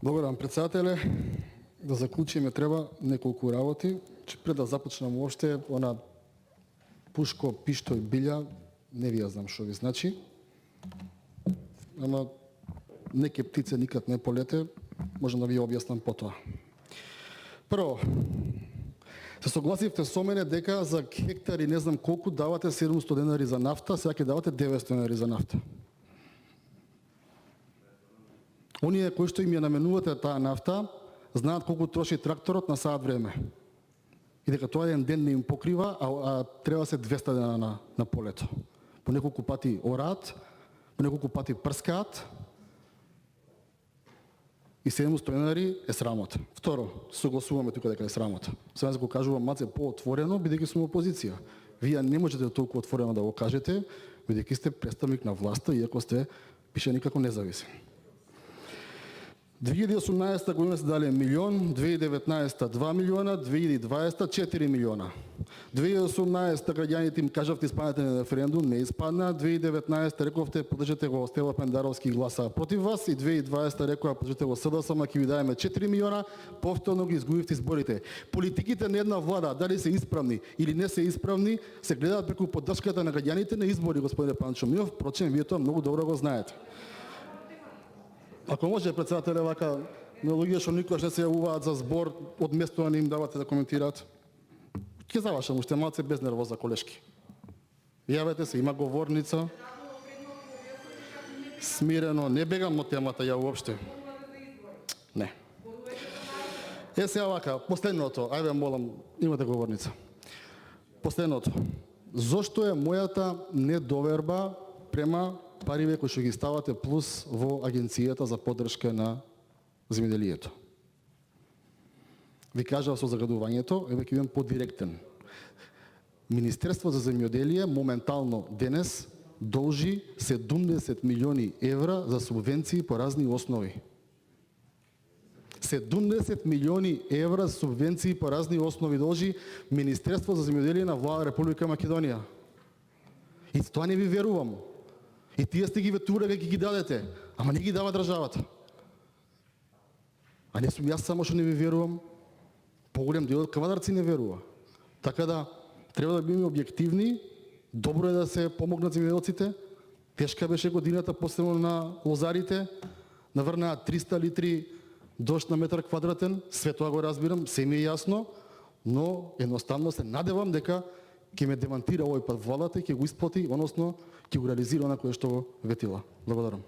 Благодарам, председателе. Да заклучиме треба неколку работи. Пред да започнам уопште, она пушко, пиштој, билја, не ви ја знам што ви значи. Ама неке птице никад не полете, можам да ви ја објаснам потоа. Прво, се согласивте со мене дека за хектари не знам колку давате 700 денари за нафта, сега ќе давате 900 денари за нафта. Оние кои што им ја наменувате таа нафта, знаат колку троши тракторот на саат време. И дека тоа еден ден не им покрива, а треба се 200 дена на полето. По неколку патиораат, по неколку пати прскаат, и 700 денари е срамота. Второ, согласуваме тука дека е срамота. Сега го кажувам маце поотворено, бидејќи сум опозиција. Вие не можете толку отворено да го кажете, бидејќи сте представник на власта, иако сте пише никако независим. 2018 година се дали 1 милион, 2019 2 милиона, 2020 4 милиона. 2018 граѓаните им кажавте испаднете на референдум, не испадна. 2019 рековте подржете го Стела Пендаровски гласа против вас и 2020 рекоа подржете го СДСМ, ќе ви даеме 4 милиона, повторно ги изгубивте изборите. Политиките на една влада, дали се исправни или не се исправни, се гледаат преку поддршката на граѓаните на избори, господине Панчо Милов, впрочем вие тоа многу добро го знаете. Ако може, председателе, вака на луѓе што никогаш не се јавуваат за збор, од место не им давате да коментираат. Ќе завршам уште малце без нервоза, колешки. Јавете се, има говорница. Смирено, не бегам од темата ја уопште. Не. Сега вака, последното, ајде молам, имате говорница. Последното. Зошто е мојата недоверба према париве кои што ги ставате плюс во Агенцијата за поддршка на земјоделието? Ви кажав со загадувањето, еве ќе бидам подиректен. Министерство за земјоделие моментално денес должи 70 милиони евра за субвенции по разни основи. 70 милиони евра за субвенции по разни основи должи Министерство за земјоделие на влада Република Македонија. И тоа не ви верувам. И тие сте ги ветувале дека ги дадете, ама не ги дава државата. А не сум јас само што не ви верувам, поголем дел од квадарци не верува. Така да треба да бидеме објективни, добро е да се помогнат земјоделците. Тешка беше годината, посебно на лозарите, наврнаат 300 литри дожд на метар квадратен, све тоа го разбирам, се ми е јасно, но едноставно се надевам дека ќе ме демантира овој пат владата и ќе го исплати, односно ќе го реализира она кое што го ветила. Благодарам.